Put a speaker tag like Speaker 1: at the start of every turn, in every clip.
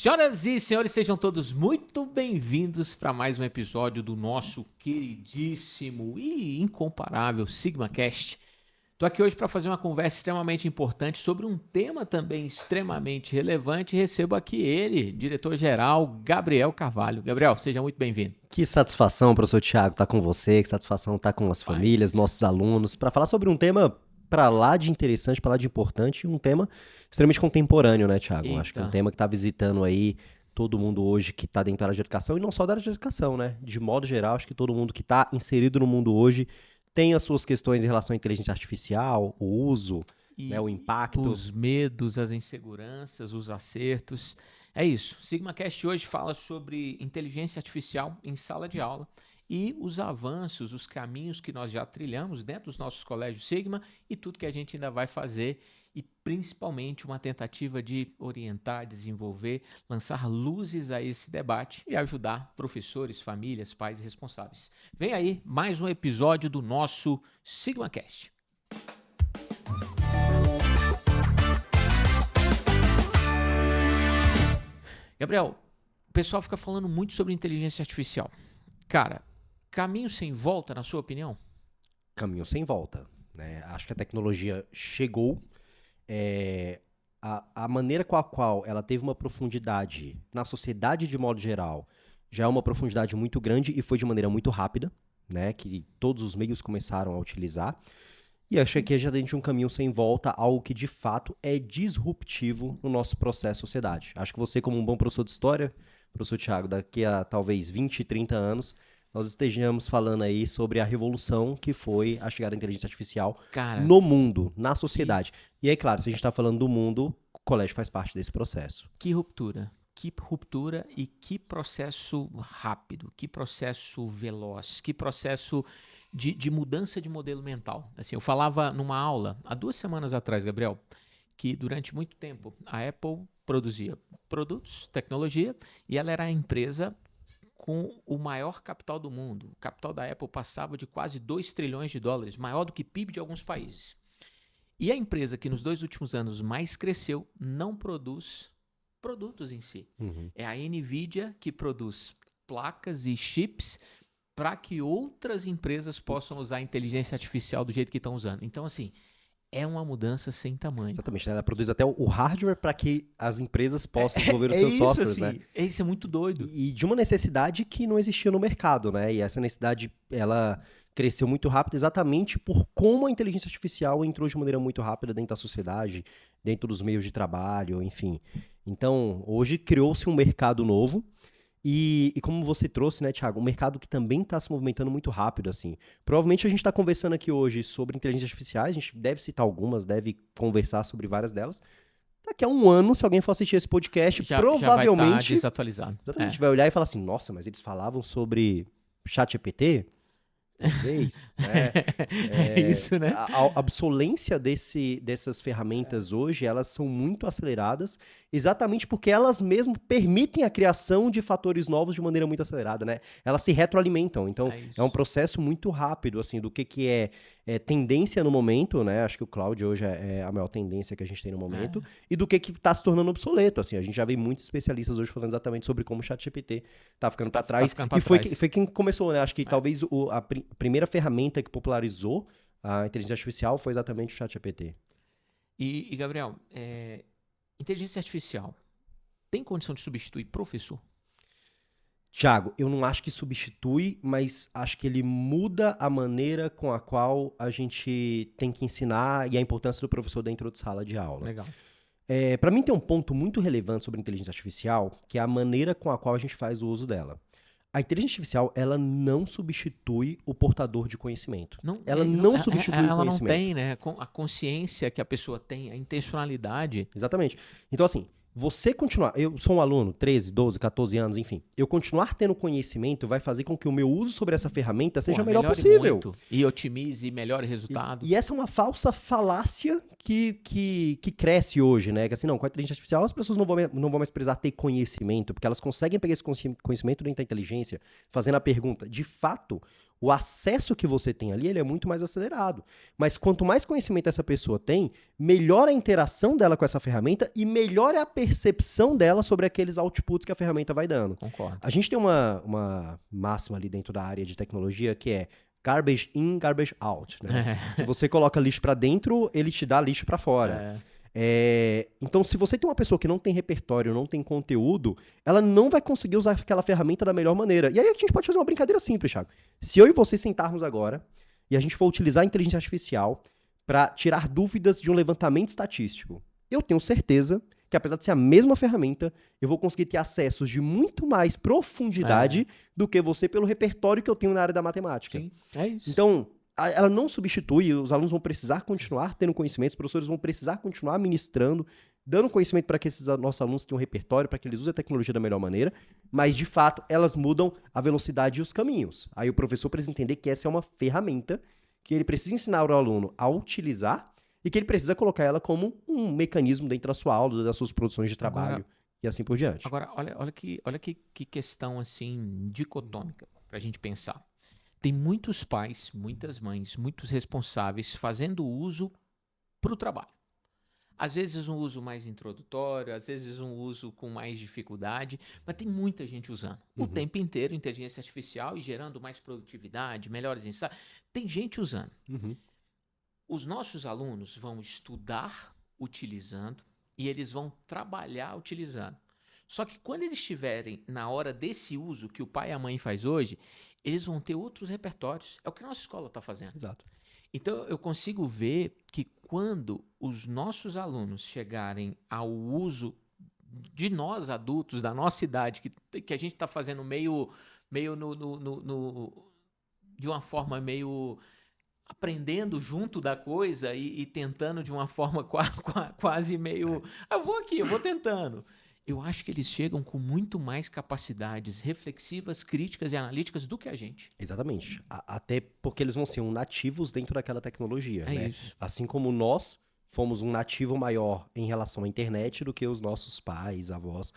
Speaker 1: Senhoras e senhores, sejam todos muito bem-vindos para mais um episódio do nosso queridíssimo e incomparável SigmaCast. Estou aqui hoje para fazer uma conversa extremamente importante sobre um tema também extremamente relevante e recebo aqui ele, diretor-geral Gabriel Carvalho. Gabriel, seja muito bem-vindo.
Speaker 2: Que satisfação, professor Thiago, estar com você, que satisfação estar com as famílias, nossos alunos, para falar sobre um tema para lá de interessante, para lá de importante, um tema extremamente contemporâneo, né, Thiago?
Speaker 1: Eita.
Speaker 2: Acho que é um tema que está visitando aí todo mundo hoje que está dentro da área de educação, e não só da área de educação, né? De modo geral, acho que todo mundo que está inserido no mundo hoje tem as suas questões em relação à inteligência artificial, o uso, né, o impacto.
Speaker 1: Os medos, as inseguranças, os acertos. É isso. SigmaCast hoje fala sobre inteligência artificial em sala de aula e os avanços, os caminhos que nós já trilhamos dentro dos nossos colégios Sigma e tudo que a gente ainda vai fazer e principalmente uma tentativa de orientar, desenvolver, lançar luzes a esse debate e ajudar professores, famílias, pais e responsáveis. Vem aí mais um episódio do nosso SigmaCast. Gabriel, o pessoal fica falando muito sobre inteligência artificial. Cara, caminho sem volta, na sua opinião?
Speaker 2: Caminho sem volta, né? Acho que a tecnologia chegou, a maneira com a qual ela teve uma profundidade na sociedade de modo geral já é uma profundidade muito grande e foi de maneira muito rápida, né? Que todos os meios começaram a utilizar. E acho que já dentro de um caminho sem volta, algo que de fato é disruptivo no nosso processo sociedade. Acho que você, como um bom professor de história, professor Thiago, daqui a talvez 20, 30 anos, nós estejamos falando aí sobre a revolução que foi a chegada da inteligência artificial no mundo, na sociedade. E aí, claro, se a gente está falando do mundo, o colégio faz parte desse processo.
Speaker 1: Que ruptura e que processo rápido, que processo veloz, que processo de mudança de modelo mental. Assim, eu falava numa aula há 2 semanas atrás, Gabriel, que durante muito tempo a Apple produzia produtos, tecnologia, e ela era a empresa com o maior capital do mundo. O capital da Apple passava de quase 2 trilhões de dólares, maior do que PIB de alguns países. E a empresa que nos 2 últimos anos mais cresceu não produz produtos em si. É a NVIDIA que produz placas e chips para que outras empresas possam usar a inteligência artificial do jeito que estão usando. Então, assim, é uma mudança sem tamanho.
Speaker 2: Exatamente, né? Ela produz até o hardware para que as empresas possam desenvolver os seus softwares,
Speaker 1: assim,
Speaker 2: né?
Speaker 1: Isso é muito doido.
Speaker 2: E de uma necessidade que não existia no mercado, né? E essa necessidade, ela cresceu muito rápido exatamente por como a inteligência artificial entrou de maneira muito rápida dentro da sociedade, dentro dos meios de trabalho, enfim. Então, hoje criou-se um mercado novo. E como você trouxe, né, Thiago, um mercado que também está se movimentando muito rápido, assim. Provavelmente a gente está conversando aqui hoje sobre inteligência artificial, a gente deve citar algumas, deve conversar sobre várias delas. Daqui a um ano, se alguém for assistir esse podcast, provavelmente...
Speaker 1: Já vai estar desatualizado.
Speaker 2: Exatamente, vai olhar e falar assim, nossa, mas eles falavam sobre ChatGPT? Talvez, né?
Speaker 1: É isso, né?
Speaker 2: A obsolência dessas ferramentas hoje, elas são muito aceleradas, exatamente porque elas mesmo permitem a criação de fatores novos de maneira muito acelerada, né? Elas se retroalimentam, então é um processo muito rápido, assim, do que é tendência no momento, né? Acho que o cloud hoje é a maior tendência que a gente tem no momento, e do que está se tornando obsoleto, assim. A gente já vê muitos especialistas hoje falando exatamente sobre como o ChatGPT tá ficando para trás, foi quem começou, né? Acho que talvez a primeira ferramenta que popularizou a inteligência artificial foi exatamente o ChatGPT.
Speaker 1: E Gabriel, inteligência artificial tem condição de substituir professor?
Speaker 2: Thiago, eu não acho que substitui, mas acho que ele muda a maneira com a qual a gente tem que ensinar e a importância do professor dentro de sala de aula.
Speaker 1: Legal.
Speaker 2: Para mim tem um ponto muito relevante sobre a inteligência artificial, que é a maneira com a qual a gente faz o uso dela. A inteligência artificial, ela não substitui o portador de conhecimento. Ela não substitui o conhecimento. Ela não
Speaker 1: tem, né, a consciência que a pessoa tem, a intencionalidade.
Speaker 2: Exatamente. Então, assim, você continuar... Eu sou um aluno, 13, 12, 14 anos, enfim. Eu continuar tendo conhecimento vai fazer com que o meu uso sobre essa ferramenta seja o melhor possível.
Speaker 1: Muito, e otimize e melhore o resultado.
Speaker 2: E essa é uma falsa falácia que cresce hoje, né? Que assim, não, com a inteligência artificial as pessoas não vão mais precisar ter conhecimento, porque elas conseguem pegar esse conhecimento dentro da inteligência, fazendo a pergunta. De fato, o acesso que você tem ali, ele é muito mais acelerado. Mas quanto mais conhecimento essa pessoa tem, melhor a interação dela com essa ferramenta e melhor é a percepção dela sobre aqueles outputs que a ferramenta vai dando.
Speaker 1: Concordo.
Speaker 2: A gente tem uma máxima ali dentro da área de tecnologia que é garbage in, garbage out, né? Se você coloca lixo para dentro, ele te dá lixo para fora. Então, se você tem uma pessoa que não tem repertório, não tem conteúdo, ela não vai conseguir usar aquela ferramenta da melhor maneira. E aí a gente pode fazer uma brincadeira simples, Thiago. Se eu e você sentarmos agora e a gente for utilizar a inteligência artificial para tirar dúvidas de um levantamento estatístico, eu tenho certeza que, apesar de ser a mesma ferramenta, eu vou conseguir ter acessos de muito mais profundidade do que você pelo repertório que eu tenho na área da matemática.
Speaker 1: Sim, é isso.
Speaker 2: Então, ela não substitui, os alunos vão precisar continuar tendo conhecimento, os professores vão precisar continuar ministrando, dando conhecimento para que esses nossos alunos tenham um repertório, para que eles usem a tecnologia da melhor maneira, mas, de fato, elas mudam a velocidade e os caminhos. Aí o professor precisa entender que essa é uma ferramenta que ele precisa ensinar o aluno a utilizar e que ele precisa colocar ela como um mecanismo dentro da sua aula, das suas produções de trabalho e assim por diante.
Speaker 1: Agora, olha que questão assim dicotômica para a gente pensar. Tem muitos pais, muitas mães, muitos responsáveis fazendo uso para o trabalho. Às vezes um uso mais introdutório, às vezes um uso com mais dificuldade, mas tem muita gente usando o tempo inteiro inteligência artificial e gerando mais produtividade, melhores insights. Tem gente usando. Os nossos alunos vão estudar utilizando e eles vão trabalhar utilizando. Só que quando eles estiverem na hora desse uso que o pai e a mãe faz hoje, eles vão ter outros repertórios. É o que a nossa escola está fazendo.
Speaker 2: Exato.
Speaker 1: Então, eu consigo ver que quando os nossos alunos chegarem ao uso de nós adultos, da nossa idade, que a gente está fazendo meio de uma forma meio aprendendo junto da coisa e tentando de uma forma quase meio... eu vou tentando. Eu acho que eles chegam com muito mais capacidades reflexivas, críticas e analíticas do que a gente.
Speaker 2: Exatamente. Até porque eles vão ser nativos dentro daquela tecnologia, né?
Speaker 1: Isso.
Speaker 2: Assim como nós fomos um nativo maior em relação à internet do que os nossos pais, avós.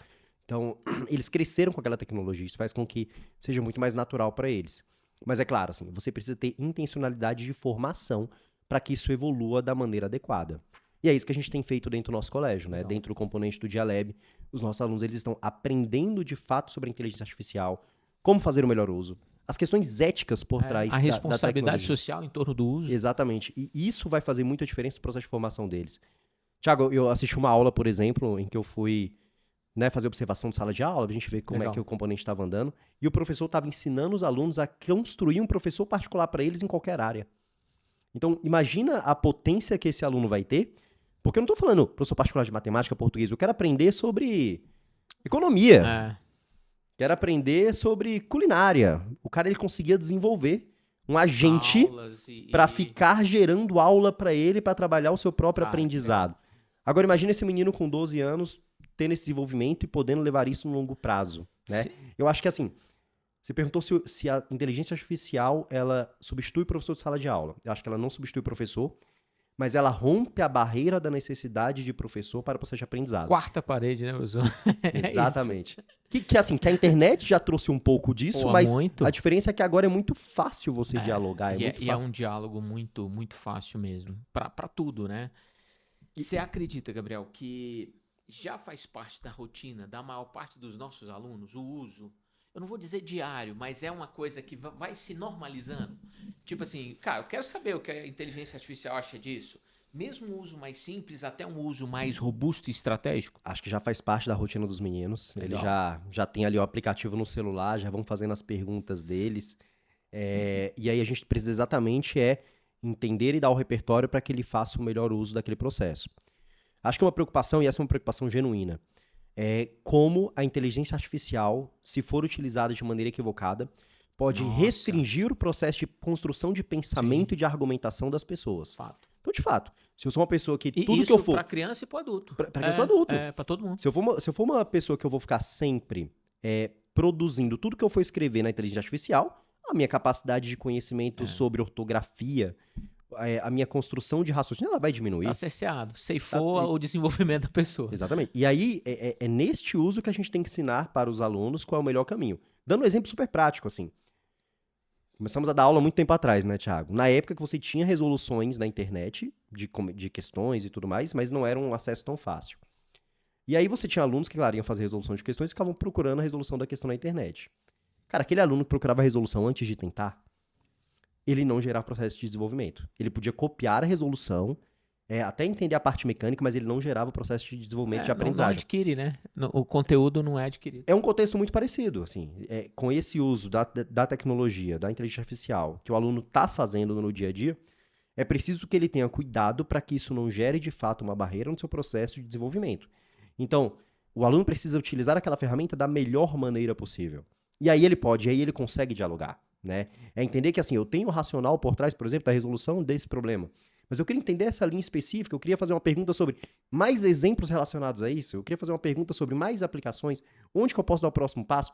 Speaker 2: Então, eles cresceram com aquela tecnologia. Isso faz com que seja muito mais natural para eles. Mas é claro, assim, você precisa ter intencionalidade de formação para que isso evolua da maneira adequada. E é isso que a gente tem feito dentro do nosso colégio, né? Dentro do componente do Dialab, os nossos alunos eles estão aprendendo de fato sobre a inteligência artificial, como fazer o melhor uso, as questões éticas por trás da tecnologia.
Speaker 1: A responsabilidade social em torno do uso.
Speaker 2: Exatamente. E isso vai fazer muita diferença no processo de formação deles. Tiago, eu assisti uma aula, por exemplo, em que eu fui fazer observação de sala de aula, pra gente ver como é que o componente estava andando, e o professor estava ensinando os alunos a construir um professor particular para eles em qualquer área. Então, imagina a potência que esse aluno vai ter. Porque eu não estou falando professor particular de matemática, português. Eu quero aprender sobre economia. Quero aprender sobre culinária. O cara ele conseguia desenvolver um agente para ficar gerando aula para ele, para trabalhar o seu próprio aprendizado. Agora imagine esse menino com 12 anos tendo esse desenvolvimento e podendo levar isso no longo prazo, né? Eu acho que assim, você perguntou se a inteligência artificial ela substitui o professor de sala de aula. Eu acho que ela não substitui o professor, mas ela rompe a barreira da necessidade de professor para o processo de aprendizado.
Speaker 1: Quarta parede, né, professor?
Speaker 2: Exatamente. Que a internet já trouxe um pouco disso, mas muito. A diferença é que agora é muito fácil você dialogar.
Speaker 1: E é um diálogo muito, muito fácil mesmo, para tudo, né? Você acredita, Gabriel, que já faz parte da rotina da maior parte dos nossos alunos o uso? Eu não vou dizer diário, mas é uma coisa que vai se normalizando. Tipo assim, cara, eu quero saber o que a inteligência artificial acha disso. Mesmo um uso mais simples, até um uso mais robusto e estratégico.
Speaker 2: Acho que já faz parte da rotina dos meninos. Eles já tem ali o aplicativo no celular, já vão fazendo as perguntas deles. E aí a gente precisa exatamente entender e dar o repertório para que ele faça o melhor uso daquele processo. Acho que é uma preocupação, e essa é uma preocupação genuína, como a inteligência artificial, se for utilizada de maneira equivocada, pode restringir o processo de construção de pensamento e de argumentação das pessoas.
Speaker 1: Fato.
Speaker 2: Então, de fato, se eu sou uma pessoa que tudo
Speaker 1: isso
Speaker 2: que eu for...
Speaker 1: para criança e para adulto.
Speaker 2: Para criança e adulto.
Speaker 1: Para todo mundo.
Speaker 2: Se eu for uma pessoa que eu vou ficar sempre produzindo tudo que eu for escrever na inteligência artificial, a minha capacidade de conhecimento sobre ortografia, a minha construção de raciocínio, ela vai diminuir.
Speaker 1: Tá cerceado. Ceifou o desenvolvimento da pessoa.
Speaker 2: Exatamente. E aí, é neste uso que a gente tem que ensinar para os alunos qual é o melhor caminho. Dando um exemplo super prático, assim. Começamos a dar aula muito tempo atrás, né, Thiago? Na época que você tinha resoluções na internet de questões e tudo mais, mas não era um acesso tão fácil. E aí você tinha alunos que, claro, iam fazer resolução de questões e ficavam procurando a resolução da questão na internet. Cara, aquele aluno que procurava a resolução antes de tentar, ele não gerava processo de desenvolvimento. Ele podia copiar a resolução, até entender a parte mecânica, mas ele não gerava o processo de desenvolvimento de
Speaker 1: Não
Speaker 2: aprendizagem.
Speaker 1: adquire, né? O conteúdo não é adquirido.
Speaker 2: É um contexto muito parecido, assim, com esse uso da tecnologia, da inteligência artificial, que o aluno está fazendo no dia a dia, é preciso que ele tenha cuidado para que isso não gere, de fato, uma barreira no seu processo de desenvolvimento. Então, o aluno precisa utilizar aquela ferramenta da melhor maneira possível. E aí ele consegue dialogar, né? É entender que, assim, eu tenho o racional por trás, por exemplo, da resolução desse problema. Mas eu queria entender essa linha específica, eu queria fazer uma pergunta sobre mais exemplos relacionados a isso, eu queria fazer uma pergunta sobre mais aplicações, onde que eu posso dar o próximo passo?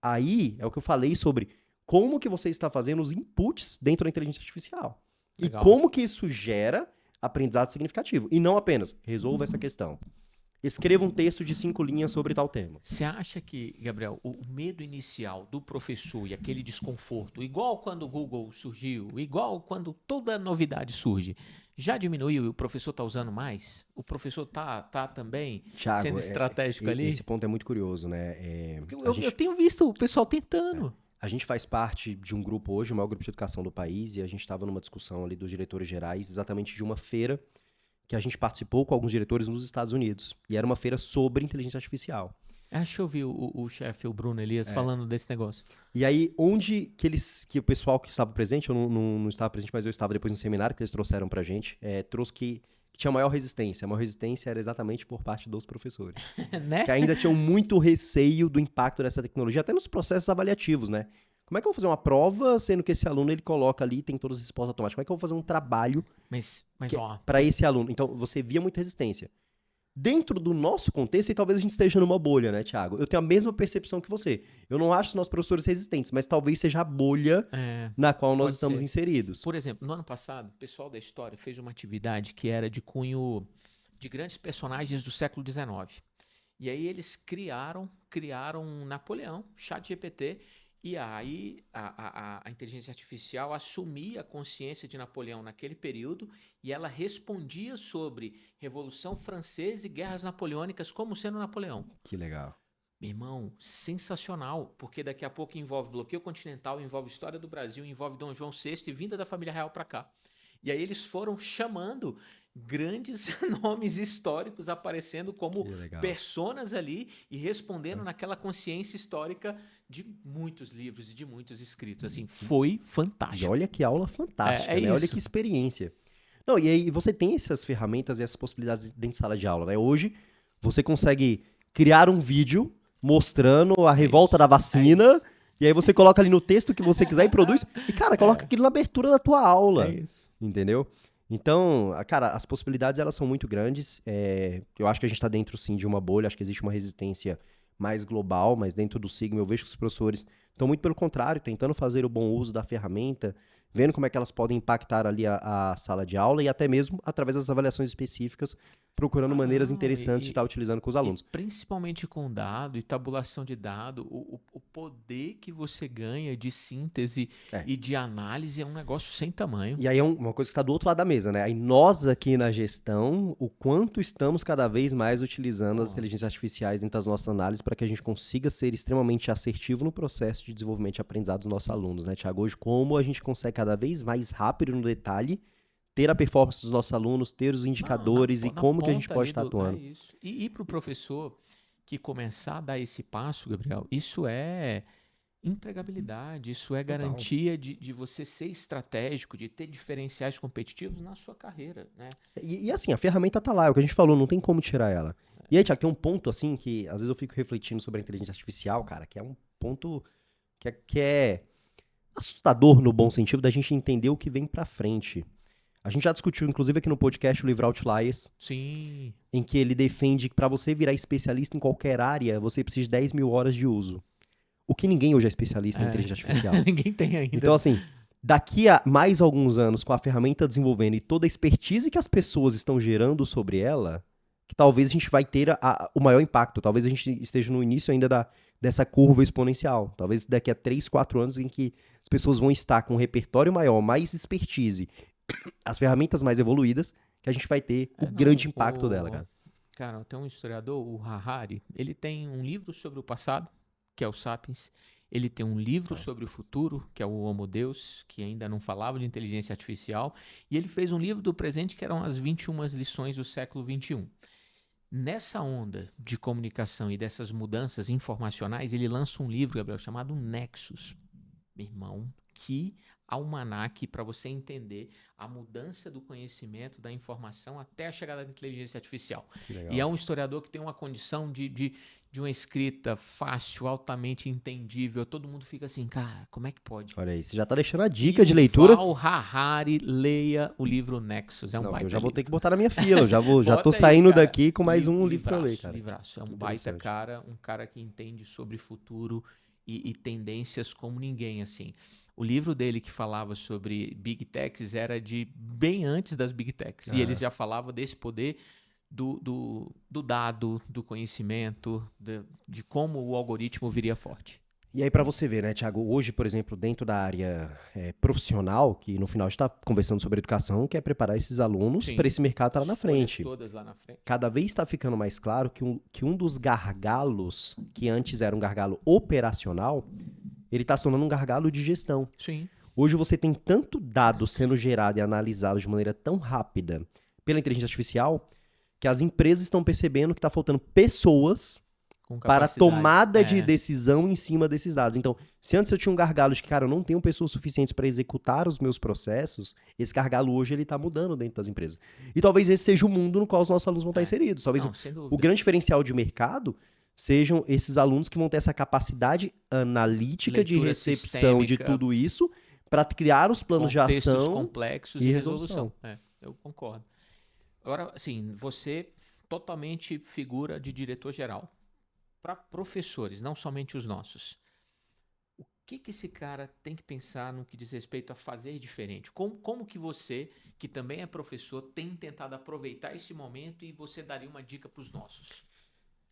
Speaker 2: Aí é o que eu falei sobre como que você está fazendo os inputs dentro da inteligência artificial.
Speaker 1: Legal.
Speaker 2: E como que isso gera aprendizado significativo. E não apenas, resolva essa questão. Escreva um texto de 5 linhas sobre tal tema.
Speaker 1: Você acha que, Gabriel, o medo inicial do professor e aquele desconforto, igual quando o Google surgiu, igual quando toda novidade surge, já diminuiu e o professor está usando mais? O professor tá também
Speaker 2: Thiago,
Speaker 1: sendo estratégico ali?
Speaker 2: Esse ponto é muito curioso, né?
Speaker 1: Eu tenho visto o pessoal tentando.
Speaker 2: A gente faz parte de um grupo hoje, o maior grupo de educação do país, e a gente estava numa discussão ali dos diretores gerais, exatamente de uma feira que a gente participou com alguns diretores nos Estados Unidos. E era uma feira sobre inteligência artificial.
Speaker 1: Acho que eu vi o chefe, o Bruno Elias, falando desse negócio.
Speaker 2: E aí, onde que o pessoal que estava presente, eu não estava presente, mas eu estava depois no seminário que eles trouxeram pra gente, trouxe que tinha maior resistência. A maior resistência era exatamente por parte dos professores.
Speaker 1: Né?
Speaker 2: Que ainda tinham muito receio do impacto dessa tecnologia, até nos processos avaliativos, né? Como é que eu vou fazer uma prova, sendo que esse aluno ele coloca ali e tem todas as respostas automáticas? Como é que eu vou fazer um trabalho
Speaker 1: Mas ó,
Speaker 2: para esse aluno? Então, você via muita resistência. Dentro do nosso contexto, e talvez a gente esteja numa bolha, né, Thiago? Eu tenho a mesma percepção que você. Eu não acho os nossos professores resistentes, mas talvez seja a bolha na qual nós estamos inseridos.
Speaker 1: Por exemplo, no ano passado, o pessoal da história fez uma atividade que era de cunho de grandes personagens do século XIX. E aí eles criaram um Napoleão, ChatGPT, e aí a inteligência artificial assumia a consciência de Napoleão naquele período e ela respondia sobre Revolução Francesa e guerras napoleônicas como sendo Napoleão.
Speaker 2: Que legal.
Speaker 1: Meu irmão, sensacional, porque daqui a pouco envolve bloqueio continental, envolve história do Brasil, envolve Dom João VI e vinda da família real para cá. E aí eles foram chamando grandes nomes históricos aparecendo como personas ali e respondendo naquela consciência histórica de muitos livros e de muitos escritos. Assim, foi fantástico.
Speaker 2: E olha que aula fantástica, né?
Speaker 1: Isso.
Speaker 2: Olha que experiência. Não, e aí você tem essas ferramentas e essas possibilidades dentro de sala de aula, né? Hoje você consegue criar um vídeo mostrando a revolta da vacina e aí você coloca ali no texto que você quiser e produz e, cara, coloca aquilo na abertura da tua aula.
Speaker 1: É isso.
Speaker 2: Entendeu? Então, cara, as possibilidades elas são muito grandes. Eu acho que a gente está dentro, sim, de uma bolha. Acho que existe uma resistência mais global, mas dentro do Sigma eu vejo que os professores estão muito pelo contrário, tentando fazer o bom uso da ferramenta, vendo como é que elas podem impactar ali a sala de aula e até mesmo através das avaliações específicas, procurando maneiras interessantes de estar utilizando com os alunos.
Speaker 1: Principalmente com dado e tabulação de dado, o poder que você ganha de síntese e de análise é um negócio sem tamanho.
Speaker 2: E aí é uma coisa que está do outro lado da mesa, né? Aí nós aqui na gestão, o quanto estamos cada vez mais utilizando as inteligências artificiais dentro das nossas análises para que a gente consiga ser extremamente assertivo no processo de desenvolvimento e aprendizado dos nossos alunos, né, Thiago? Hoje, como a gente consegue cada vez mais rápido no detalhe ter a performance dos nossos alunos, ter os indicadores e como que a gente pode estar atuando.
Speaker 1: E para o professor que começar a dar esse passo, Gabriel, isso é empregabilidade, isso é garantia de você ser estratégico, de ter diferenciais competitivos na sua carreira, né?
Speaker 2: E assim, a ferramenta tá lá, é o que a gente falou, não tem como tirar ela. E aí, Thiago, tem um ponto assim que às vezes eu fico refletindo sobre a inteligência artificial, cara, que é um ponto que é assustador no bom sentido da gente entender o que vem pra frente. A gente já discutiu, inclusive, aqui no podcast o livro Outliers.
Speaker 1: Sim.
Speaker 2: Em que ele defende que para você virar especialista em qualquer área, você precisa de 10 mil horas de uso. O que ninguém hoje é especialista em inteligência artificial.
Speaker 1: Ninguém tem ainda.
Speaker 2: Então, assim, daqui a mais alguns anos, com a ferramenta desenvolvendo e toda a expertise que as pessoas estão gerando sobre ela, que talvez a gente vai ter o maior impacto. Talvez a gente esteja no início ainda dessa curva exponencial. Talvez daqui a 3, 4 anos em que as pessoas vão estar com um repertório maior, mais expertise, as ferramentas mais evoluídas, que a gente vai ter o grande impacto dela, cara.
Speaker 1: Cara, tem um historiador, o Harari, ele tem um livro sobre o passado, que é o Sapiens. Ele tem um livro sobre o futuro, que é o Homo Deus, que ainda não falava de inteligência artificial. E ele fez um livro do presente, que eram as 21 lições do século XXI. Nessa onda de comunicação e dessas mudanças informacionais, ele lança um livro, Gabriel, chamado Nexus. Meu irmão, que almanaque para você entender a mudança do conhecimento, da informação, até a chegada da inteligência artificial. E é um historiador que tem uma condição de uma escrita fácil, altamente entendível. Todo mundo fica assim, cara, como é que pode?
Speaker 2: Olha aí, você já tá deixando a dica de leitura.
Speaker 1: Yuval Harari, leia o livro Nexus. É um baita
Speaker 2: eu já vou
Speaker 1: livro.
Speaker 2: ter que botar na minha fila. Eu já tô saindo daqui com mais um livro pra eu ler, cara.
Speaker 1: Livraço. É um baita cara, um cara que entende sobre futuro e tendências como ninguém, assim. O livro dele que falava sobre Big Techs era de bem antes das Big Techs. E eles já falavam desse poder do dado, do conhecimento, de como o algoritmo viria forte.
Speaker 2: E aí, pra você ver, né, Thiago, hoje, por exemplo, dentro da área profissional, que no final a gente tá conversando sobre educação, que é preparar esses alunos para esse mercado tá lá na frente.
Speaker 1: Todas lá na frente.
Speaker 2: Cada vez está ficando mais claro que um dos gargalos, que antes era um gargalo operacional, ele está se tornando um gargalo de gestão.
Speaker 1: Sim.
Speaker 2: Hoje você tem tanto dado sendo gerado e analisado de maneira tão rápida pela inteligência artificial, que as empresas estão percebendo que está faltando pessoas para tomada de decisão em cima desses dados. Então, se antes eu tinha um gargalo de que, cara, eu não tenho pessoas suficientes para executar os meus processos, esse gargalo hoje ele está mudando dentro das empresas. E talvez esse seja o mundo no qual os nossos alunos vão estar inseridos. Talvez o grande diferencial de mercado sejam esses alunos que vão ter essa capacidade analítica leitura de recepção de tudo isso para criar os planos de ação
Speaker 1: complexos e resolução. Eu concordo. Agora, assim, você totalmente figura de diretor-geral. Para professores, não somente os nossos. O que esse cara tem que pensar no que diz respeito a fazer diferente? Como que você, que também é professor, tem tentado aproveitar esse momento e você daria uma dica para os nossos?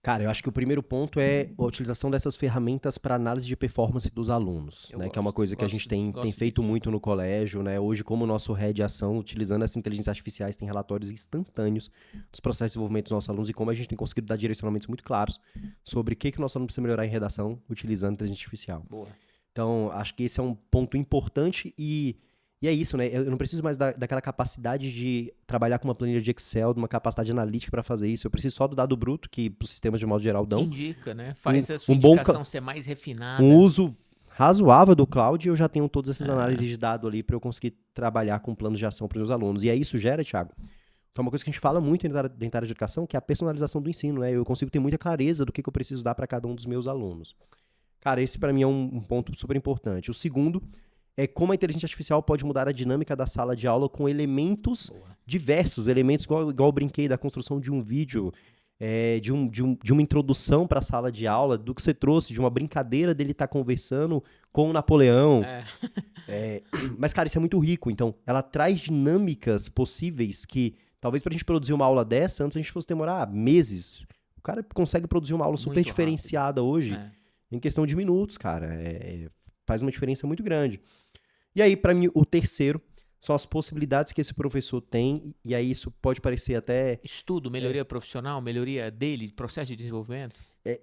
Speaker 2: Cara, eu acho que o primeiro ponto é a utilização dessas ferramentas para análise de performance dos alunos, né? Que é uma coisa que a gente tem feito muito no colégio, né? Hoje, como o nosso head de ação, utilizando essas inteligências artificiais, tem relatórios instantâneos dos processos de desenvolvimento dos nossos alunos e como a gente tem conseguido dar direcionamentos muito claros sobre o que o nosso aluno precisa melhorar em redação utilizando inteligência artificial.
Speaker 1: Boa.
Speaker 2: Então, acho que esse é um ponto importante e é isso, né? Eu não preciso mais daquela capacidade de trabalhar com uma planilha de Excel, de uma capacidade analítica para fazer isso. Eu preciso só do dado bruto, que os sistemas de modo geral dão.
Speaker 1: Indica, né? Faz a sua indicação ser mais refinada.
Speaker 2: Um uso razoável do cloud e eu já tenho todas essas análises de dado ali para eu conseguir trabalhar com planos de ação para os meus alunos. E aí isso gera, Thiago, que é uma coisa que a gente fala muito dentro da área de educação, que é a personalização do ensino, né? Eu consigo ter muita clareza do que eu preciso dar para cada um dos meus alunos. Cara, esse para mim é um ponto super importante. O segundo é como a inteligência artificial pode mudar a dinâmica da sala de aula com elementos diversos, elementos igual eu brinquei da construção de um vídeo, de uma introdução para a sala de aula, do que você trouxe, de uma brincadeira dele estar conversando com o Napoleão. Mas, cara, isso é muito rico. Então, ela traz dinâmicas possíveis que, talvez para a gente produzir uma aula dessa, antes a gente fosse demorar meses. O cara consegue produzir uma aula super muito diferenciada rápido. Hoje, em questão de minutos, cara. Faz uma diferença muito grande. E aí, para mim, o terceiro são as possibilidades que esse professor tem, e aí isso pode parecer até...
Speaker 1: Estudo, melhoria profissional, melhoria dele, processo de desenvolvimento?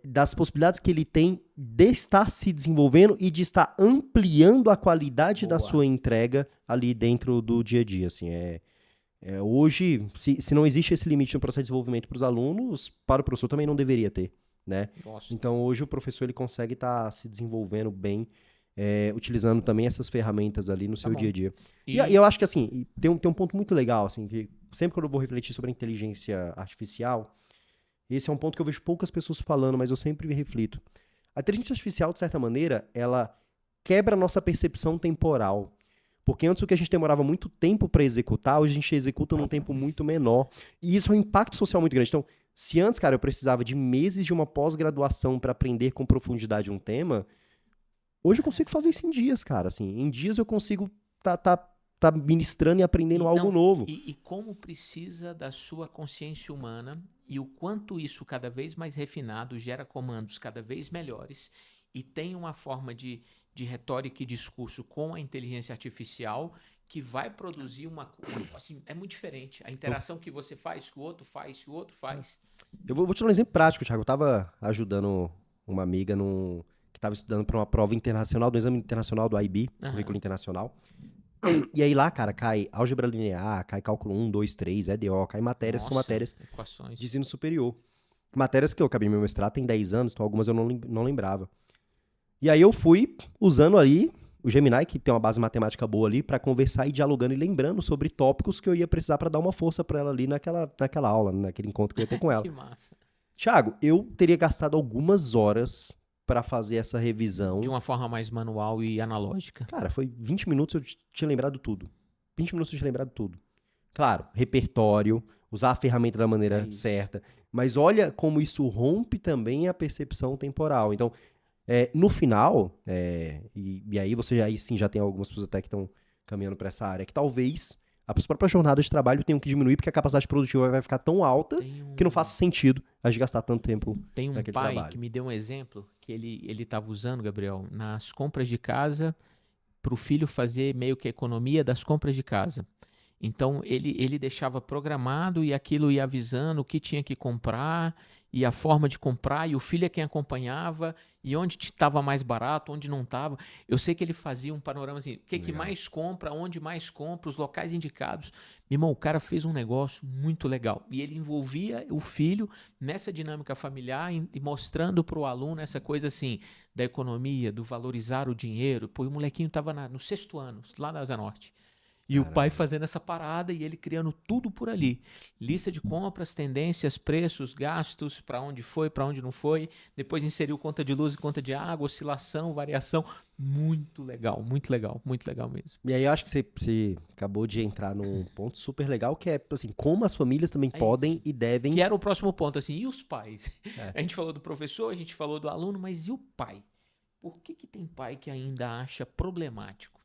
Speaker 2: Das possibilidades que ele tem de estar se desenvolvendo e de estar ampliando a qualidade da sua entrega ali dentro do dia a dia. Assim, hoje, se não existe esse limite no processo de desenvolvimento para os alunos, para o professor também não deveria ter, né? Então, hoje o professor ele consegue estar se desenvolvendo bem, utilizando também essas ferramentas ali no seu dia a dia. E eu acho que, assim, tem um ponto muito legal, assim, que sempre quando eu vou refletir sobre a inteligência artificial, esse é um ponto que eu vejo poucas pessoas falando, mas eu sempre reflito. A inteligência artificial, de certa maneira, ela quebra a nossa percepção temporal. Porque antes o que a gente demorava muito tempo para executar, hoje a gente executa num tempo muito menor. E isso é um impacto social muito grande. Então, se antes, cara, eu precisava de meses de uma pós-graduação para aprender com profundidade um tema, hoje eu consigo fazer isso em dias, cara. Assim, em dias eu consigo tá tá ministrando e aprendendo algo novo.
Speaker 1: E como precisa da sua consciência humana e o quanto isso cada vez mais refinado gera comandos cada vez melhores e tem uma forma de retórica e discurso com a inteligência artificial que vai produzir assim, é muito diferente. A interação que você faz, que o outro faz, que o outro faz.
Speaker 2: Eu vou te dar um exemplo prático, Thiago. Eu tava ajudando uma amiga que estava estudando para uma prova internacional, do exame internacional do IB, currículo internacional. E aí lá, cara, cai álgebra linear, cai cálculo 1, 2, 3, EDO, cai matérias, são matérias
Speaker 1: equações
Speaker 2: de ensino superior. Matérias que eu acabei meu mestrado tem 10 anos, então algumas eu não lembrava. E aí eu fui usando ali o Gemini, que tem uma base matemática boa ali, para conversar e dialogando e lembrando sobre tópicos que eu ia precisar para dar uma força para ela ali naquela aula, naquele encontro que eu ia ter com ela.
Speaker 1: Que massa.
Speaker 2: Thiago, eu teria gastado algumas horas para fazer essa revisão.
Speaker 1: De uma forma mais manual e analógica.
Speaker 2: Cara, foi 20 minutos eu tinha lembrado tudo. 20 minutos eu tinha lembrado tudo. Claro, repertório, usar a ferramenta da maneira certa. Mas olha como isso rompe também a percepção temporal. Então, no final, e aí você já tem algumas pessoas até que estão caminhando para essa área, que talvez as próprias jornadas de trabalho tenham que diminuir porque a capacidade produtiva vai ficar tão alta que não faça sentido a gente gastar tanto tempo
Speaker 1: naquele trabalho. Tem um pai
Speaker 2: trabalho.
Speaker 1: que me deu um exemplo que ele estava usando, Gabriel, nas compras de casa para o filho fazer meio que a economia das compras de casa. Então, ele deixava programado e aquilo ia avisando o que tinha que comprar e a forma de comprar, e o filho é quem acompanhava, e onde estava mais barato, onde não estava. Eu sei que ele fazia um panorama assim, o que mais compra, onde mais compra, os locais indicados. Meu irmão, o cara fez um negócio muito legal. E ele envolvia o filho nessa dinâmica familiar e mostrando para o aluno essa coisa assim, da economia, do valorizar o dinheiro. Pô, o molequinho estava no 6º ano, lá na Asa Norte. E Caramba. O pai fazendo essa parada e ele criando tudo por ali. Lista de compras, tendências, preços, gastos, para onde foi, para onde não foi. Depois inseriu conta de luz e conta de água, oscilação, variação. Muito legal, muito legal, muito legal mesmo.
Speaker 2: E aí eu acho que você acabou de entrar num ponto super legal, que é assim, como as famílias também podem
Speaker 1: isso.
Speaker 2: E devem...
Speaker 1: Que era o próximo ponto, assim, e os pais? A gente falou do professor, a gente falou do aluno, mas e o pai? Por que tem pai que ainda acha problemático?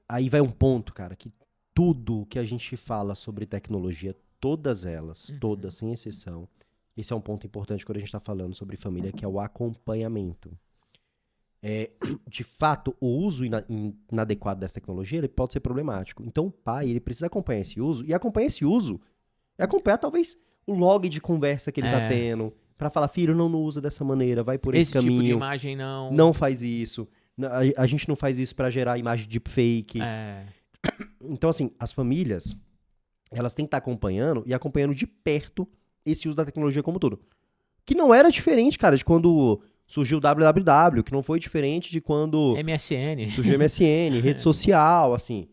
Speaker 2: Aí vai um ponto, cara, que tudo que a gente fala sobre tecnologia, todas elas, todas, sem exceção, esse é um ponto importante quando a gente está falando sobre família, que é o acompanhamento. De fato, o uso inadequado dessa tecnologia, ele pode ser problemático. Então, o pai, ele precisa acompanhar esse uso, e acompanhar esse uso é acompanhar, talvez, o log de conversa que ele tá tendo, para falar, filho, não usa dessa maneira, vai por esse caminho.
Speaker 1: Tipo de imagem, não.
Speaker 2: Não faz isso. A gente não faz isso para gerar imagem deepfake. Então, assim, as famílias, elas têm que estar acompanhando e acompanhando de perto esse uso da tecnologia como todo. Que não era diferente, cara, de quando surgiu o www, que não foi diferente de quando...
Speaker 1: MSN.
Speaker 2: Surgiu MSN, rede social, assim.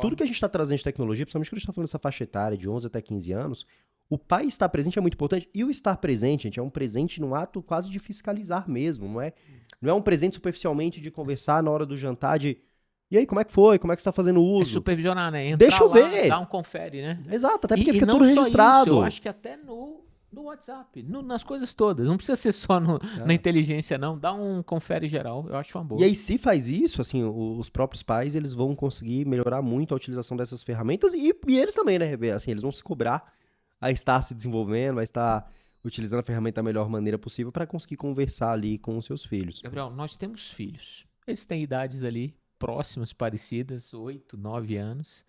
Speaker 2: Tudo que a gente está trazendo de tecnologia, principalmente quando a gente está falando dessa faixa etária de 11 até 15 anos, o pai estar presente é muito importante. E o estar presente, gente, é um presente num ato quase de fiscalizar mesmo, não é um presente superficialmente de conversar na hora do jantar, e aí, como é que foi? Como é que você tá fazendo uso?
Speaker 1: Supervisionar, né? Entrar
Speaker 2: Deixa eu
Speaker 1: lá,
Speaker 2: ver.
Speaker 1: Dar um confere, né?
Speaker 2: Exato, até porque
Speaker 1: e
Speaker 2: fica
Speaker 1: não
Speaker 2: tudo
Speaker 1: só
Speaker 2: registrado.
Speaker 1: Isso, eu acho que até no WhatsApp, nas coisas todas. Não precisa ser só na inteligência, não. Dá um confere geral, eu acho uma boa.
Speaker 2: E aí, se faz isso, assim, os próprios pais, eles vão conseguir melhorar muito a utilização dessas ferramentas e eles também, né, Rebe? Assim, eles vão se cobrar a estar se desenvolvendo, a estar utilizando a ferramenta da melhor maneira possível para conseguir conversar ali com os seus filhos.
Speaker 1: Gabriel, nós temos filhos. Eles têm idades ali próximas, parecidas, 8, 9 anos.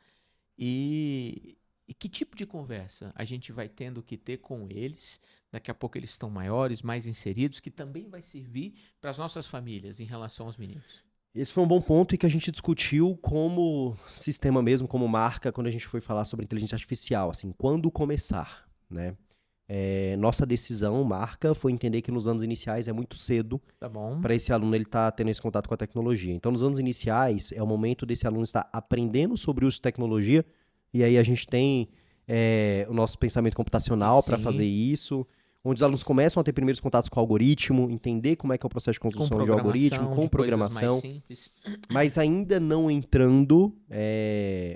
Speaker 1: E que tipo de conversa a gente vai tendo que ter com eles? Daqui a pouco eles estão maiores, mais inseridos, que também vai servir para as nossas famílias em relação aos meninos.
Speaker 2: Esse foi um bom ponto e que a gente discutiu como sistema mesmo, como marca, quando a gente foi falar sobre inteligência artificial, assim, quando começar, né? Nossa decisão, marca, foi entender que nos anos iniciais é muito cedo para esse aluno ele estar tendo esse contato com a tecnologia. Então, nos anos iniciais, é o momento desse aluno estar aprendendo sobre o uso de tecnologia, e aí a gente tem o nosso pensamento computacional para fazer isso, onde os alunos começam a ter primeiros contatos com o algoritmo, entender como é que é o processo de construção de algoritmo, com programação,
Speaker 1: mais simples.
Speaker 2: Mas ainda não entrando,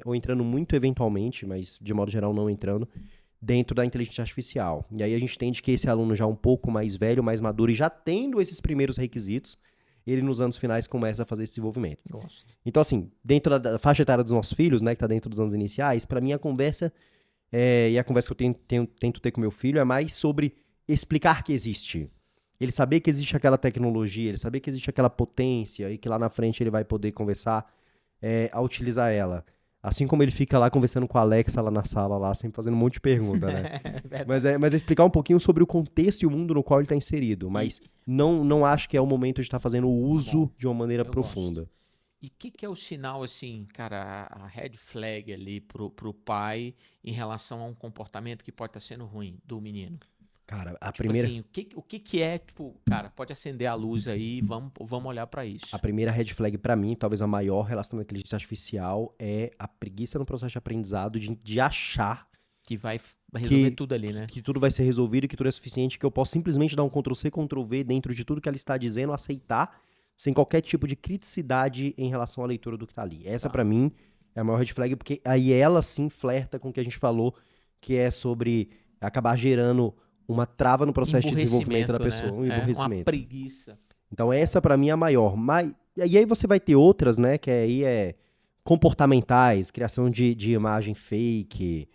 Speaker 2: ou entrando muito eventualmente, mas de modo geral não entrando, dentro da inteligência artificial. E aí a gente entende que esse aluno já um pouco mais velho, mais maduro, e já tendo esses primeiros requisitos, ele nos anos finais começa a fazer esse desenvolvimento.
Speaker 1: Gosto.
Speaker 2: Então, assim, dentro da faixa etária dos nossos filhos, né, que tá dentro dos anos iniciais, pra mim a conversa, e a conversa que eu tento ter com meu filho é mais sobre explicar que existe. Ele saber que existe aquela tecnologia, ele saber que existe aquela potência e que lá na frente ele vai poder conversar a utilizar ela. Assim como ele fica lá conversando com a Alexa lá na sala, lá, sempre fazendo um monte de pergunta, né? Mas é explicar um pouquinho sobre o contexto e o mundo no qual ele está inserido. Mas não acho que é o momento de estar fazendo o uso de uma maneira profunda.
Speaker 1: Gosto. E o que é o sinal, assim, cara, a red flag ali pro pai em relação a um comportamento que pode estar sendo ruim do menino?
Speaker 2: Cara, a
Speaker 1: Tipo
Speaker 2: primeira...
Speaker 1: assim, o que é, tipo, cara, pode acender a luz aí, vamos olhar pra isso.
Speaker 2: A primeira red flag pra mim, talvez a maior relação à inteligência artificial, é a preguiça no processo de aprendizado de achar
Speaker 1: Que vai resolver tudo ali, né?
Speaker 2: que tudo vai ser resolvido e que tudo é suficiente, que eu posso simplesmente dar um Ctrl+C, Ctrl+V dentro de tudo que ela está dizendo, aceitar, sem qualquer tipo de criticidade em relação à leitura do que tá ali. Essa, pra mim, é a maior red flag, porque aí ela sim flerta com o que a gente falou, que é sobre acabar gerando uma trava no processo de desenvolvimento da pessoa,
Speaker 1: né?
Speaker 2: um emburrecimento.
Speaker 1: Uma preguiça.
Speaker 2: Então essa pra mim é a maior. E aí você vai ter outras, né, que aí é comportamentais, criação de imagem fake,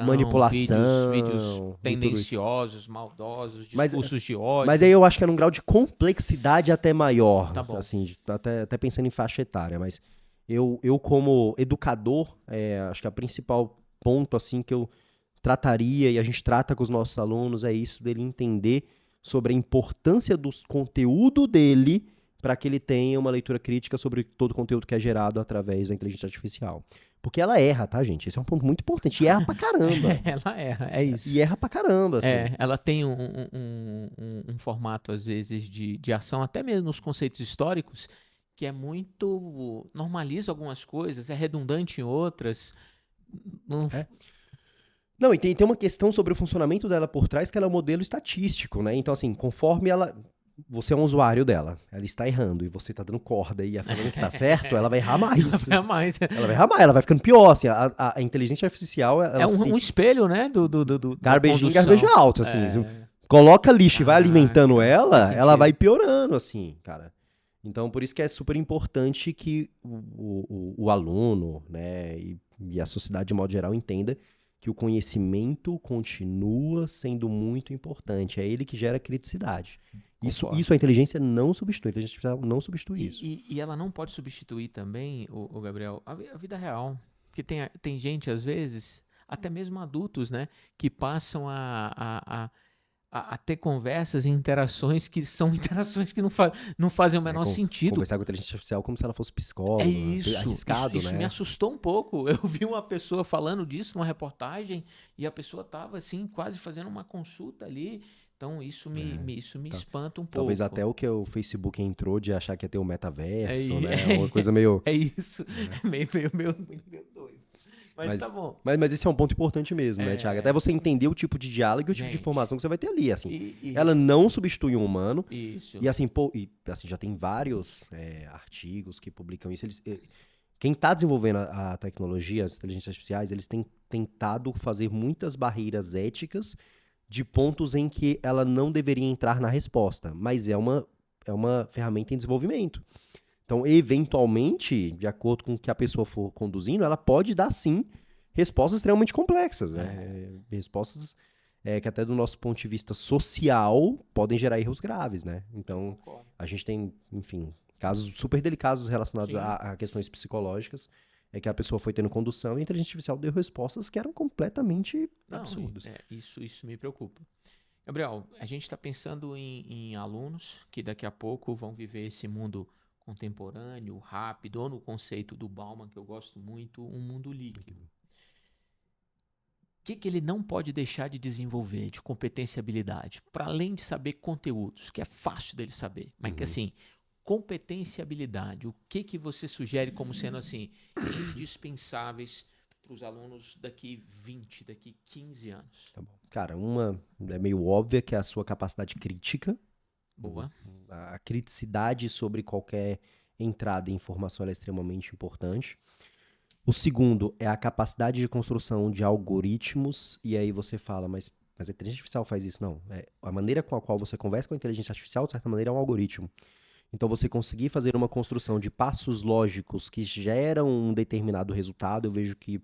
Speaker 2: manipulação,
Speaker 1: vídeos tendenciosos, maldosos, discursos de ódio.
Speaker 2: Mas aí eu acho que é num grau de complexidade até maior,
Speaker 1: Tá bom.
Speaker 2: assim, até pensando em faixa etária, mas eu como educador, acho que a principal ponto, assim, que eu trataria, e a gente trata com os nossos alunos, é isso dele entender sobre a importância do conteúdo dele para que ele tenha uma leitura crítica sobre todo o conteúdo que é gerado através da inteligência artificial. Porque ela erra, tá, gente? Esse é um ponto muito importante. E erra pra caramba.
Speaker 1: Ela erra, é isso.
Speaker 2: E erra pra caramba, assim.
Speaker 1: Ela tem um formato, às vezes, de ação, até mesmo nos conceitos históricos, que é muito... normaliza algumas coisas, é redundante em outras.
Speaker 2: Não, e tem uma questão sobre o funcionamento dela por trás, que ela é um modelo estatístico, né? Então, assim, conforme você é um usuário dela, ela está errando e você está dando corda e falando que tá certo, ela vai errar mais.
Speaker 1: Ela vai
Speaker 2: errar mais, ela vai ficando pior, assim. A inteligência artificial...
Speaker 1: É um espelho, né? Do
Speaker 2: garbage in, garbage out, assim. Coloca lixo e vai alimentando ela vai piorando, assim, cara. Então, por isso que é super importante que o aluno, né, e a sociedade de modo geral entenda que o conhecimento continua sendo muito importante. É ele que gera criticidade. Isso a inteligência não substitui. A inteligência artificial não substitui isso.
Speaker 1: E ela não pode substituir também, o Gabriel, a vida real. Porque tem gente, às vezes, até mesmo adultos, né, que passam a ter conversas e interações que são interações que não fazem o menor sentido.
Speaker 2: Conversar com a inteligência artificial como se ela fosse psicóloga.
Speaker 1: É isso.
Speaker 2: Arriscado,
Speaker 1: isso
Speaker 2: né?
Speaker 1: me assustou um pouco. Eu vi uma pessoa falando disso numa reportagem e a pessoa estava, assim, quase fazendo uma consulta ali. Então, isso me espanta um pouco.
Speaker 2: Talvez até o que o Facebook entrou de achar que ia ter o metaverso, né? Uma coisa meio...
Speaker 1: É isso. Meio doido. Mas tá bom.
Speaker 2: Mas esse é um ponto importante mesmo, né, Thiago? Até você entender o tipo de diálogo e o tipo de informação que você vai ter ali, assim. Ela não substitui um humano.
Speaker 1: Isso.
Speaker 2: E assim, já tem vários artigos que publicam isso. Quem está desenvolvendo a tecnologia, as inteligências artificiais, eles têm tentado fazer muitas barreiras éticas de pontos em que ela não deveria entrar na resposta. Mas é uma ferramenta em desenvolvimento. Então, eventualmente, de acordo com o que a pessoa for conduzindo, ela pode dar, sim, respostas extremamente complexas. Respostas que até do nosso ponto de vista social podem gerar erros graves, né? Então, a gente tem, enfim, casos super delicados relacionados a questões psicológicas, que a pessoa foi tendo condução e a inteligência artificial deu respostas que eram completamente absurdas.
Speaker 1: Isso me preocupa. Gabriel, a gente está pensando em alunos que daqui a pouco vão viver esse mundo contemporâneo, rápido, ou no conceito do Bauman, que eu gosto muito, um mundo líquido. O que ele não pode deixar de desenvolver de competência e habilidade? Para além de saber conteúdos, que é fácil dele saber, mas que assim, competência e habilidade, o que você sugere como sendo assim, indispensáveis para os alunos daqui 20, daqui 15 anos?
Speaker 2: Tá bom. Cara, uma é meio óbvia, que é a sua capacidade crítica.
Speaker 1: Boa.
Speaker 2: A criticidade sobre qualquer entrada em informação ela é extremamente importante. O segundo é a capacidade de construção de algoritmos. E aí você fala, mas mas a inteligência artificial faz isso. Não. A maneira com a qual você conversa com a inteligência artificial, de certa maneira, é um algoritmo. Então, você conseguir fazer uma construção de passos lógicos que geram um determinado resultado, eu vejo que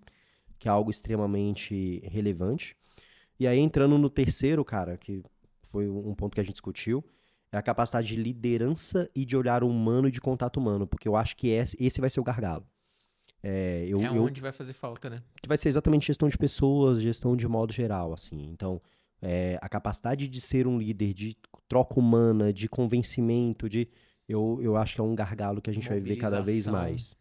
Speaker 2: é algo extremamente relevante. E aí, entrando no terceiro, cara, que foi um ponto que a gente discutiu, é a capacidade de liderança e de olhar humano e de contato humano, porque eu acho que esse vai ser o gargalo.
Speaker 1: Onde vai fazer falta, né?
Speaker 2: Que vai ser exatamente gestão de pessoas, gestão de modo geral, assim. Então, a capacidade de ser um líder, de troca humana, de convencimento, eu acho que é um gargalo que a gente vai ver cada vez mais.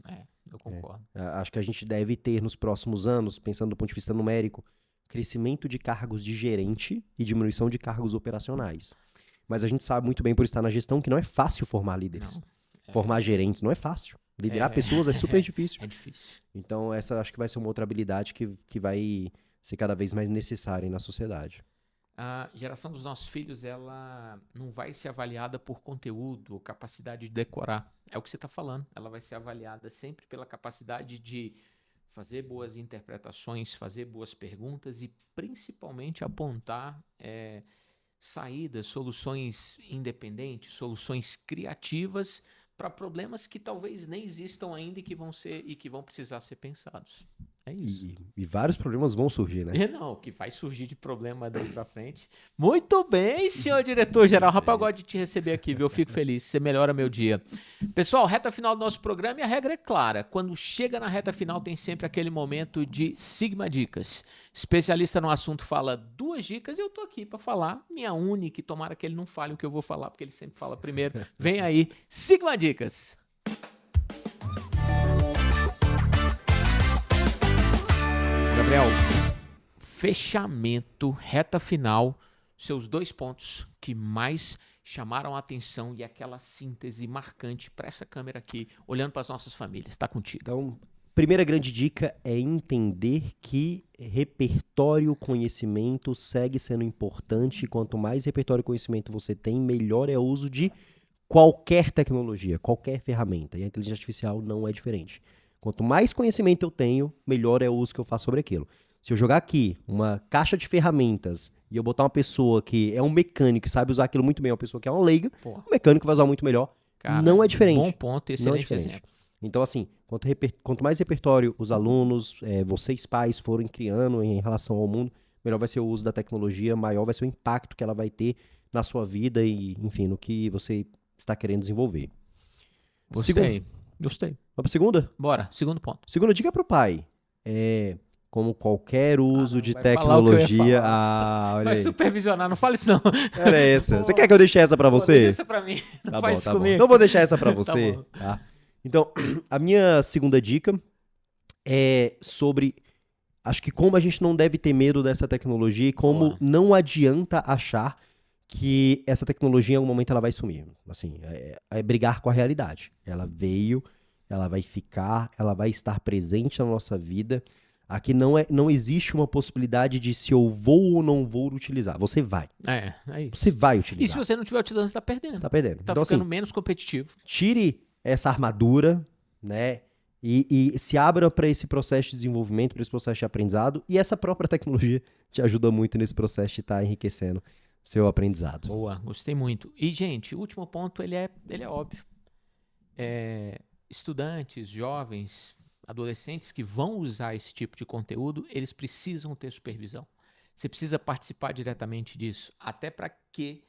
Speaker 1: Eu concordo.
Speaker 2: Acho que a gente deve ter nos próximos anos, pensando do ponto de vista numérico, crescimento de cargos de gerente e diminuição de cargos operacionais. Mas a gente sabe muito bem, por estar na gestão, que não é fácil formar líderes. Formar gerentes não é fácil. Liderar pessoas é super difícil.
Speaker 1: É difícil.
Speaker 2: Então, essa acho que vai ser uma outra habilidade que vai ser cada vez mais necessária na sociedade.
Speaker 1: A geração dos nossos filhos, ela não vai ser avaliada por conteúdo ou capacidade de decorar. É o que você está falando. Ela vai ser avaliada sempre pela capacidade de fazer boas interpretações, fazer boas perguntas e, principalmente, apontar saídas, soluções independentes, soluções criativas para problemas que talvez nem existam ainda e que vão precisar ser pensados. É isso.
Speaker 2: E vários problemas vão surgir, né?
Speaker 1: Não, que vai surgir de problema daí pra frente. Muito bem, senhor diretor-geral. Rapaz, eu gosto de te receber aqui, viu? Eu fico feliz. Você melhora meu dia. Pessoal, reta final do nosso programa e a regra é clara. Quando chega na reta final, tem sempre aquele momento de Sigma Dicas. Especialista no assunto fala 2 dicas e eu tô aqui pra falar minha única. Tomara que ele não fale o que eu vou falar, porque ele sempre fala primeiro. Vem aí, Sigma Dicas. Gabriel, fechamento, reta final, seus 2 pontos que mais chamaram a atenção e aquela síntese marcante para essa câmera aqui, olhando para as nossas famílias. Está contigo.
Speaker 2: Então, primeira grande dica é entender que repertório conhecimento segue sendo importante. Quanto mais repertório conhecimento você tem, melhor é o uso de qualquer tecnologia, qualquer ferramenta. E a inteligência artificial não é diferente. Quanto mais conhecimento eu tenho, melhor é o uso que eu faço sobre aquilo. Se eu jogar aqui uma caixa de ferramentas e eu botar uma pessoa que é um mecânico e sabe usar aquilo muito bem, uma pessoa que é uma leiga, o mecânico vai usar muito melhor. Cara, não é diferente.
Speaker 1: Bom ponto, excelente exemplo.
Speaker 2: Então, assim, quanto mais repertório os alunos, vocês pais forem criando em relação ao mundo, melhor vai ser o uso da tecnologia, maior vai ser o impacto que ela vai ter na sua vida e, enfim, no que você está querendo desenvolver.
Speaker 1: Gostei.
Speaker 2: Vamos pra segunda?
Speaker 1: Bora, segundo ponto.
Speaker 2: Segunda dica é pro pai. Como qualquer uso de tecnologia...
Speaker 1: Vai supervisionar, não fala isso não.
Speaker 2: Era essa. Você quer que eu deixe essa pra você?
Speaker 1: Deixa essa pra mim. Não faz isso comigo.
Speaker 2: Então vou deixar essa pra você. Tá? Então, a minha segunda dica é sobre... Acho que como a gente não deve ter medo dessa tecnologia e como não adianta achar que essa tecnologia em algum momento ela vai sumir. Assim, é brigar com a realidade. Ela veio, ela vai ficar, ela vai estar presente na nossa vida. Aqui não existe uma possibilidade de se eu vou ou não vou utilizar. Você vai.
Speaker 1: É isso.
Speaker 2: Você vai utilizar.
Speaker 1: E se você não estiver utilizando, você está perdendo.
Speaker 2: Tá perdendo.
Speaker 1: Tá
Speaker 2: então,
Speaker 1: ficando
Speaker 2: assim,
Speaker 1: menos competitivo.
Speaker 2: Tire essa armadura, né? E se abra para esse processo de desenvolvimento, para esse processo de aprendizado. E essa própria tecnologia te ajuda muito nesse processo de estar enriquecendo seu aprendizado.
Speaker 1: Boa, gostei muito. E, gente, o último ponto, ele é óbvio. Estudantes, jovens, adolescentes que vão usar esse tipo de conteúdo, eles precisam ter supervisão. Você precisa participar diretamente disso, até para que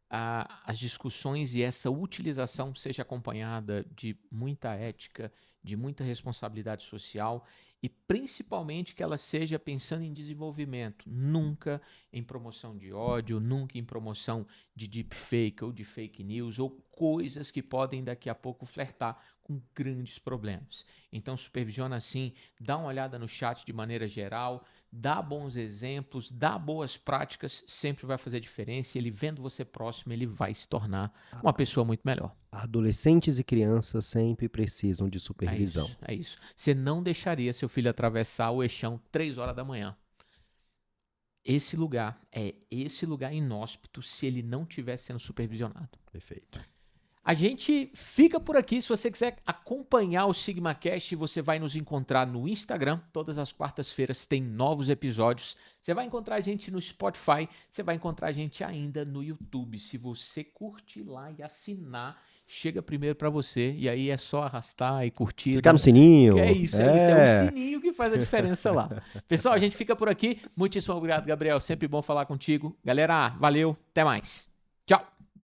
Speaker 1: as discussões e essa utilização seja acompanhada de muita ética, de muita responsabilidade social e principalmente que ela seja pensando em desenvolvimento, nunca em promoção de ódio, nunca em promoção de deepfake ou de fake news ou coisas que podem daqui a pouco flertar com grandes problemas. Então supervisiona assim, dá uma olhada no chat de maneira geral, dá bons exemplos, dá boas práticas, sempre vai fazer diferença. Ele vendo você próximo, ele vai se tornar uma pessoa muito melhor.
Speaker 2: Adolescentes e crianças sempre precisam de supervisão.
Speaker 1: É isso. Você não deixaria seu filho atravessar o eixão 3 horas da manhã. Esse lugar é esse lugar inóspito se ele não estiver sendo supervisionado.
Speaker 2: Perfeito.
Speaker 1: A gente fica por aqui. Se você quiser acompanhar o SigmaCast, você vai nos encontrar no Instagram. Todas as quartas-feiras tem novos episódios. Você vai encontrar a gente no Spotify. Você vai encontrar a gente ainda no YouTube. Se você curtir lá e assinar, chega primeiro para você. E aí é só arrastar e curtir.
Speaker 2: Clicar no sininho.
Speaker 1: É isso. É o sininho que faz a diferença lá. Pessoal, a gente fica por aqui. Muitíssimo obrigado, Gabriel. Sempre bom falar contigo. Galera, valeu. Até mais. Tchau.